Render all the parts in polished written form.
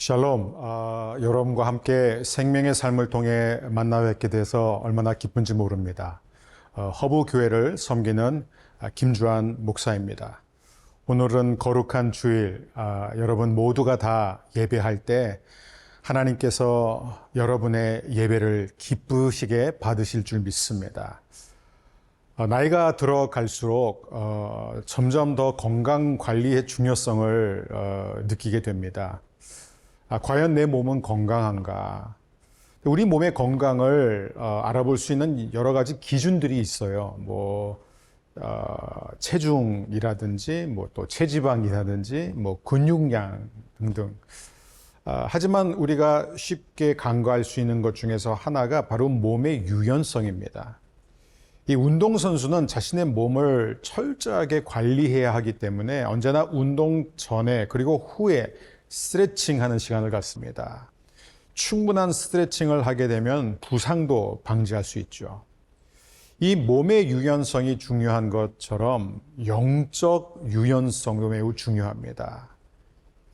샬롬, 여러분과 함께 생명의 삶을 통해 만나 뵙게 돼서 얼마나 기쁜지 모릅니다. 허브교회를 섬기는 김주한 목사입니다. 오늘은 거룩한 주일, 여러분 모두가 다 예배할 때 하나님께서 여러분의 예배를 기쁘시게 받으실 줄 믿습니다. 나이가 들어갈수록 점점 더 건강 관리의 중요성을 느끼게 됩니다. 과연 내 몸은 건강한가? 우리 몸의 건강을 알아볼 수 있는 여러 가지 기준들이 있어요. 체중이라든지, 또 체지방이라든지, 근육량 등등. 하지만 우리가 쉽게 간과할 수 있는 것 중에서 하나가 바로 몸의 유연성입니다. 이 운동선수는 자신의 몸을 철저하게 관리해야 하기 때문에 언제나 운동 전에 그리고 후에 스트레칭 하는 시간을 갖습니다. 충분한 스트레칭을 하게 되면 부상도 방지할 수 있죠. 이 몸의 유연성이 중요한 것처럼 영적 유연성도 매우 중요합니다.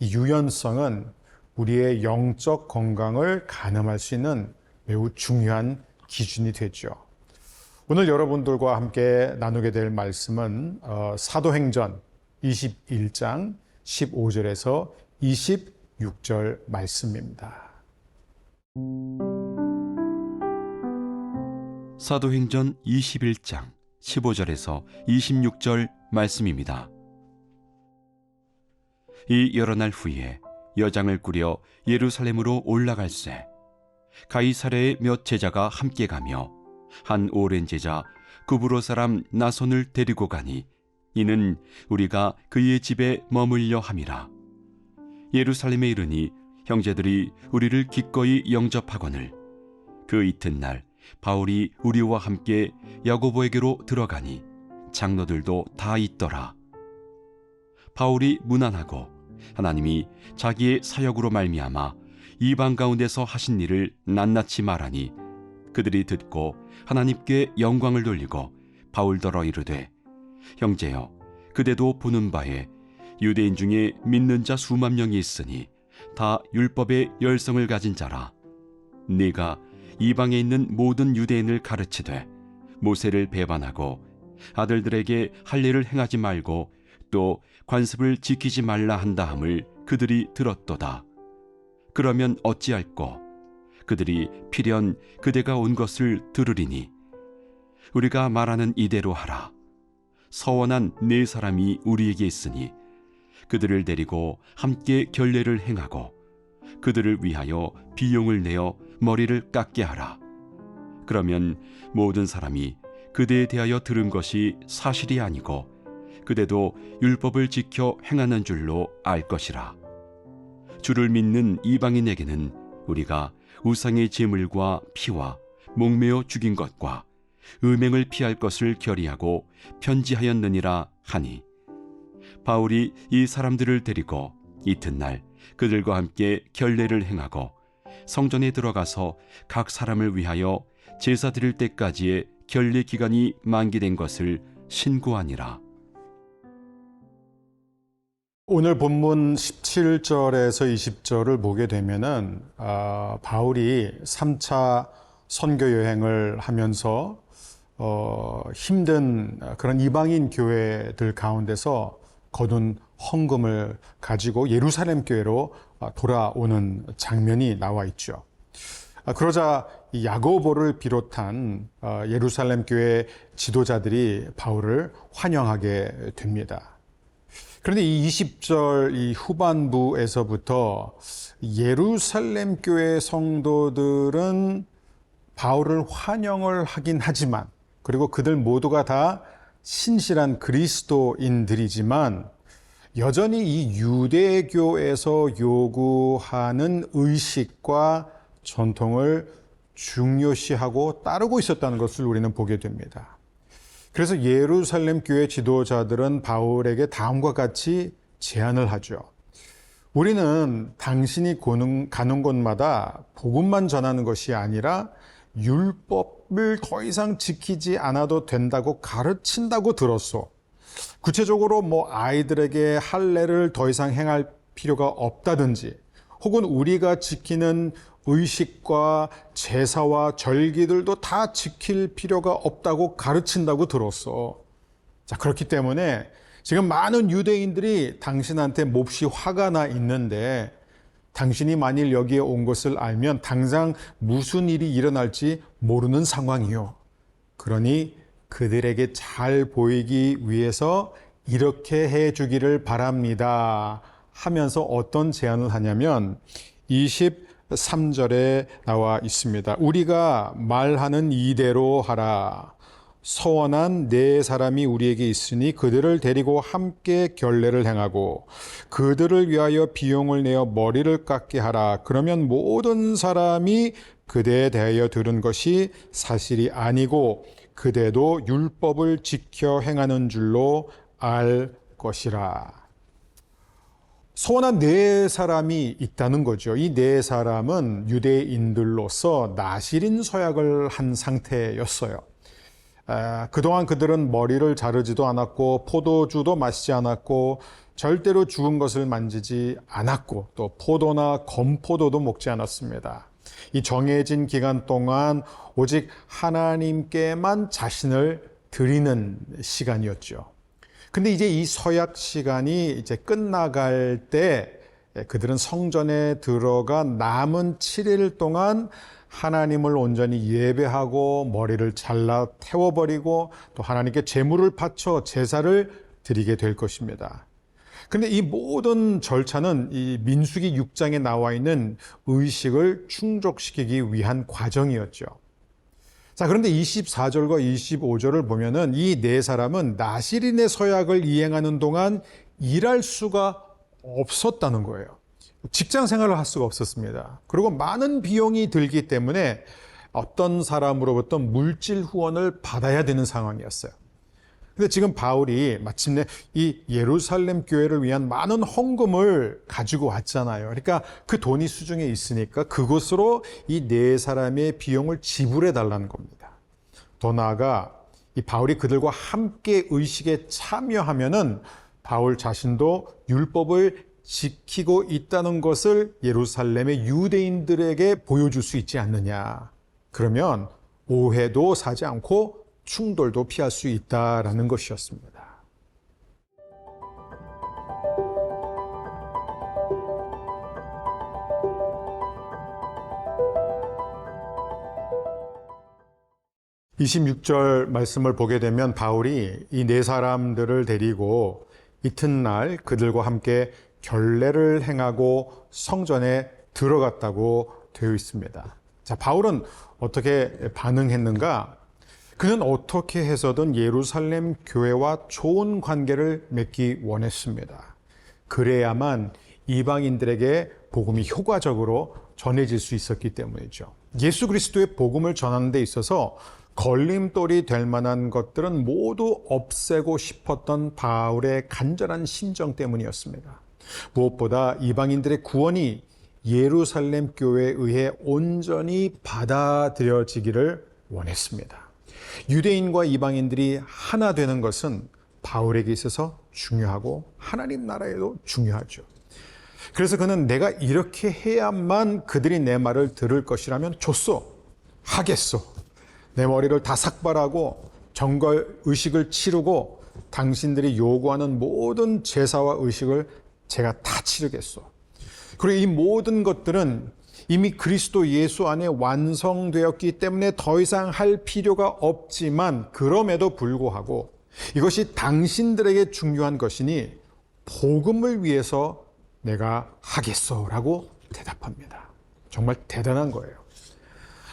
이 유연성은 우리의 영적 건강을 가늠할 수 있는 매우 중요한 기준이 되죠. 오늘 여러분들과 함께 나누게 될 말씀은 사도행전 21장 15절에서 26절 말씀입니다. 사도행전 21장 15절에서 26절 말씀입니다. 이 여러 날 후에 여장을 꾸려 예루살렘으로 올라갈새 가이사랴의 몇 제자가 함께 가며 한 오랜 제자 구브로 사람 나손을 데리고 가니 이는 우리가 그의 집에 머물려 함이라. 예루살렘에 이르니 형제들이 우리를 기꺼이 영접하거늘 그 이튿날 바울이 우리와 함께 야고보에게로 들어가니 장로들도 다 있더라. 바울이 문안하고 하나님이 자기의 사역으로 말미암아 이방 가운데서 하신 일을 낱낱이 말하니 그들이 듣고 하나님께 영광을 돌리고 바울더러 이르되 형제여 그대도 보는 바에 유대인 중에 믿는 자 수만 명이 있으니 다 율법의 열성을 가진 자라. 네가 이방에 있는 모든 유대인을 가르치되 모세를 배반하고 아들들에게 할례를 행하지 말고 또 관습을 지키지 말라 한다 함을 그들이 들었도다. 그러면 어찌할꼬? 그들이 필연 그대가 온 것을 들으리니 우리가 말하는 이대로 하라. 서원한 네 사람이 우리에게 있으니 그들을 데리고 함께 결례를 행하고 그들을 위하여 비용을 내어 머리를 깎게 하라. 그러면 모든 사람이 그대에 대하여 들은 것이 사실이 아니고 그대도 율법을 지켜 행하는 줄로 알 것이라. 주를 믿는 이방인에게는 우리가 우상의 제물과 피와 목매어 죽인 것과 음행을 피할 것을 결의하고 편지하였느니라 하니 바울이 이 사람들을 데리고 이튿날 그들과 함께 결례를 행하고 성전에 들어가서 각 사람을 위하여 제사 드릴 때까지의 결례 기간이 만기된 것을 신고하니라. 오늘 본문 17절에서 20절을 보게 되면은 바울이 3차 선교 여행을 하면서 힘든 그런 이방인 교회들 가운데서 거둔 헌금을 가지고 예루살렘 교회로 돌아오는 장면이 나와 있죠. 그러자 이 야고보를 비롯한 예루살렘 교회 지도자들이 바울을 환영하게 됩니다. 그런데 이 20절 이 후반부에서부터 예루살렘 교회 성도들은 바울을 환영을 하긴 하지만 그리고 그들 모두가 다 신실한 그리스도인들이지만 여전히 이 유대교에서 요구하는 의식과 전통을 중요시하고 따르고 있었다는 것을 우리는 보게 됩니다. 그래서 예루살렘 교회 지도자들은 바울에게 다음과 같이 제안을 하죠. 우리는 당신이 가는 곳마다 복음만 전하는 것이 아니라 율법을 더 이상 지키지 않아도 된다고 가르친다고 들었소. 구체적으로 아이들에게 할례를 더 이상 행할 필요가 없다든지 혹은 우리가 지키는 의식과 제사와 절기들도 다 지킬 필요가 없다고 가르친다고 들었어. 자, 그렇기 때문에 지금 많은 유대인들이 당신한테 몹시 화가 나 있는데 당신이 만일 여기에 온 것을 알면 당장 무슨 일이 일어날지 모르는 상황이요. 그러니 그들에게 잘 보이기 위해서 이렇게 해 주기를 바랍니다 하면서 어떤 제안을 하냐면 23절에 나와 있습니다. 우리가 말하는 이대로 하라. 서원한 네 사람이 우리에게 있으니 그들을 데리고 함께 결례를 행하고 그들을 위하여 비용을 내어 머리를 깎게 하라. 그러면 모든 사람이 그대에 대하여 들은 것이 사실이 아니고 그대도 율법을 지켜 행하는 줄로 알 것이라. 서원한 네 사람이 있다는 거죠. 이 네 사람은 유대인들로서 나실인 서약을 한 상태였어요. 그동안 그들은 머리를 자르지도 않았고 포도주도 마시지 않았고 절대로 죽은 것을 만지지 않았고 또 포도나 건포도도 먹지 않았습니다. 이 정해진 기간 동안 오직 하나님께만 자신을 드리는 시간이었죠. 근데 이제 이 서약 시간이 이제 끝나갈 때 그들은 성전에 들어가 남은 7일 동안 하나님을 온전히 예배하고 머리를 잘라 태워버리고 또 하나님께 제물을 바쳐 제사를 드리게 될 것입니다. 그런데 이 모든 절차는 이 민수기 6장에 나와 있는 의식을 충족시키기 위한 과정이었죠. 자, 그런데 24절과 25절을 보면은 이 네 사람은 나실인의 서약을 이행하는 동안 일할 수가 없었다는 거예요. 직장 생활을 할 수가 없었습니다. 그리고 많은 비용이 들기 때문에 어떤 사람으로부터 물질 후원을 받아야 되는 상황이었어요. 근데 지금 바울이 마침내 이 예루살렘 교회를 위한 많은 헌금을 가지고 왔잖아요. 그러니까 그 돈이 수중에 있으니까 그것으로 이 네 사람의 비용을 지불해 달라는 겁니다. 더 나아가 이 바울이 그들과 함께 의식에 참여하면은 바울 자신도 율법을 지키고 있다는 것을 예루살렘의 유대인들에게 보여줄 수 있지 않느냐. 그러면 오해도 사지 않고 충돌도 피할 수 있다라는 것이었습니다. (26절) 말씀을 보게 되면 바울이 이 네 사람들을 데리고 이튿날 그들과 함께 결례를 행하고 성전에 들어갔다고 되어 있습니다. 자, 바울은 어떻게 반응했는가? 그는 어떻게 해서든 예루살렘 교회와 좋은 관계를 맺기 원했습니다. 그래야만 이방인들에게 복음이 효과적으로 전해질 수 있었기 때문이죠. 예수 그리스도의 복음을 전하는 데 있어서 걸림돌이 될 만한 것들은 모두 없애고 싶었던 바울의 간절한 심정 때문이었습니다. 무엇보다 이방인들의 구원이 예루살렘 교회에 의해 온전히 받아들여지기를 원했습니다. 유대인과 이방인들이 하나 되는 것은 바울에게 있어서 중요하고 하나님 나라에도 중요하죠. 그래서 그는 내가 이렇게 해야만 그들이 내 말을 들을 것이라면 좋소, 하겠소. 내 머리를 다 삭발하고 정걸 의식을 치르고 당신들이 요구하는 모든 제사와 의식을 제가 다 치르겠소. 그리고 이 모든 것들은 이미 그리스도 예수 안에 완성되었기 때문에 더 이상 할 필요가 없지만 그럼에도 불구하고 이것이 당신들에게 중요한 것이니 복음을 위해서 내가 하겠소라고 대답합니다. 정말 대단한 거예요.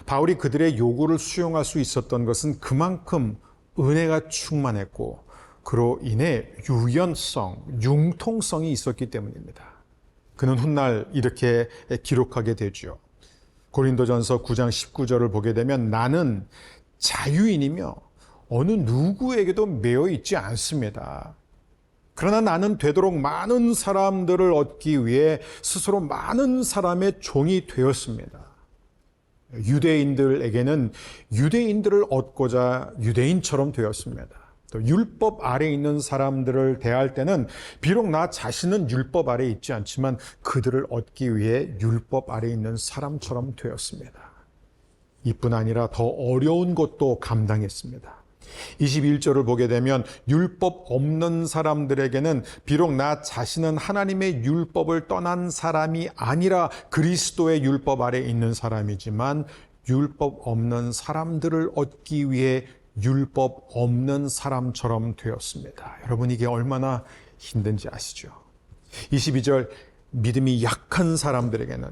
바울이 그들의 요구를 수용할 수 있었던 것은 그만큼 은혜가 충만했고 그로 인해 유연성, 융통성이 있었기 때문입니다. 그는 훗날 이렇게 기록하게 되죠. 고린도전서 9장 19절을 보게 되면 나는 자유인이며 어느 누구에게도 매여 있지 않습니다. 그러나 나는 되도록 많은 사람들을 얻기 위해 스스로 많은 사람의 종이 되었습니다. 유대인들에게는 유대인들을 얻고자 유대인처럼 되었습니다. 또 율법 아래 있는 사람들을 대할 때는 비록 나 자신은 율법 아래 있지 않지만 그들을 얻기 위해 율법 아래 있는 사람처럼 되었습니다. 이뿐 아니라 더 어려운 것도 감당했습니다. 21절을 보게 되면 율법 없는 사람들에게는 비록 나 자신은 하나님의 율법을 떠난 사람이 아니라 그리스도의 율법 아래 있는 사람이지만 율법 없는 사람들을 얻기 위해 율법 없는 사람처럼 되었습니다. 여러분, 이게 얼마나 힘든지 아시죠? 22절, 믿음이 약한 사람들에게는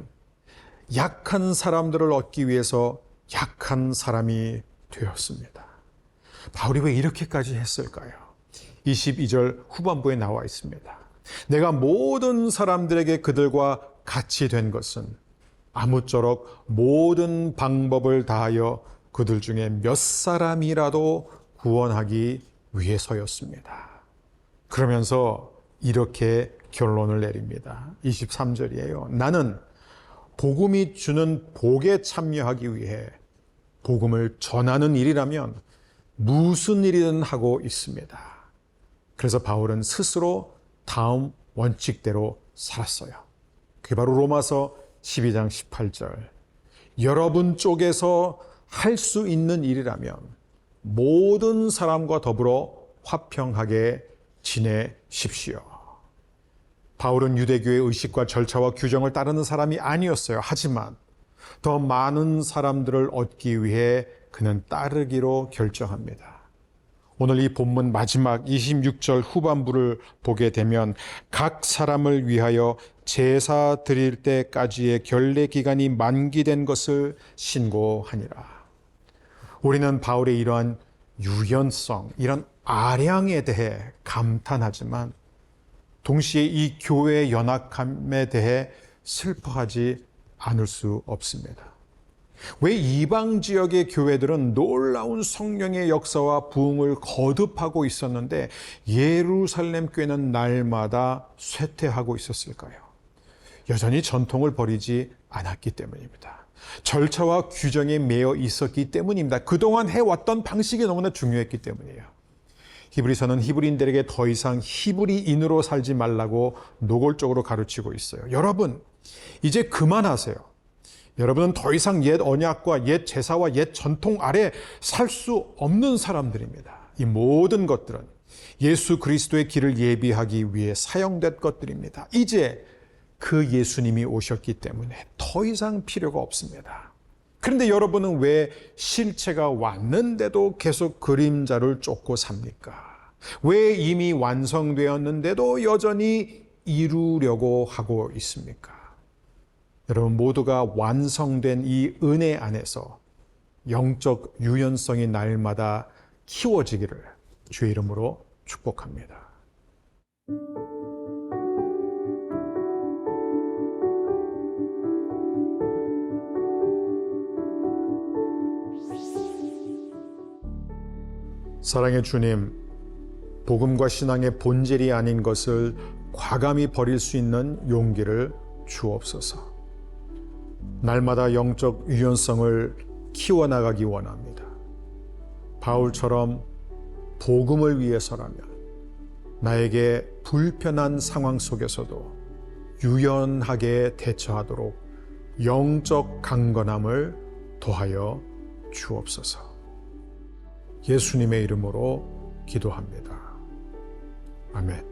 약한 사람들을 얻기 위해서 약한 사람이 되었습니다. 바울이 왜 이렇게까지 했을까요? 22절 후반부에 나와 있습니다. 내가 모든 사람들에게 그들과 같이 된 것은 아무쪼록 모든 방법을 다하여 그들 중에 몇 사람이라도 구원하기 위해서였습니다. 그러면서 이렇게 결론을 내립니다. 23절이에요. 나는 복음이 주는 복에 참여하기 위해 복음을 전하는 일이라면 무슨 일이든 하고 있습니다. 그래서 바울은 스스로 다음 원칙대로 살았어요. 그게 바로 로마서 12장 18절. 여러분 쪽에서 할 수 있는 일이라면 모든 사람과 더불어 화평하게 지내십시오. 바울은 유대교의 의식과 절차와 규정을 따르는 사람이 아니었어요. 하지만 더 많은 사람들을 얻기 위해 그는 따르기로 결정합니다. 오늘 이 본문 마지막 26절 후반부를 보게 되면 각 사람을 위하여 제사 드릴 때까지의 결례 기간이 만기된 것을 신고하니라. 우리는 바울의 이러한 유연성, 이런 아량에 대해 감탄하지만 동시에 이 교회의 연약함에 대해 슬퍼하지 않을 수 없습니다. 왜 이방 지역의 교회들은 놀라운 성령의 역사와 부흥을 거듭하고 있었는데 예루살렘 교회는 날마다 쇠퇴하고 있었을까요? 여전히 전통을 버리지 않았기 때문입니다. 절차와 규정에 매여 있었기 때문입니다. 그동안 해왔던 방식이 너무나 중요했기 때문이에요. 히브리서는 히브리인들에게 더 이상 히브리인으로 살지 말라고 노골적으로 가르치고 있어요. 여러분, 이제 그만하세요. 여러분은 더 이상 옛 언약과 옛 제사와 옛 전통 아래 살 수 없는 사람들입니다. 이 모든 것들은 예수 그리스도의 길을 예비하기 위해 사용된 것들입니다. 이제 그 예수님이 오셨기 때문에 더 이상 필요가 없습니다. 그런데 여러분은 왜 실체가 왔는데도 계속 그림자를 쫓고 삽니까? 왜 이미 완성되었는데도 여전히 이루려고 하고 있습니까? 여러분 모두가 완성된 이 은혜 안에서 영적 유연성이 날마다 키워지기를 주의 이름으로 축복합니다. 사랑의 주님, 복음과 신앙의 본질이 아닌 것을 과감히 버릴 수 있는 용기를 주옵소서. 날마다 영적 유연성을 키워나가기 원합니다. 바울처럼 복음을 위해서라면 나에게 불편한 상황 속에서도 유연하게 대처하도록 영적 강건함을 더하여 주옵소서. 예수님의 이름으로 기도합니다. 아멘.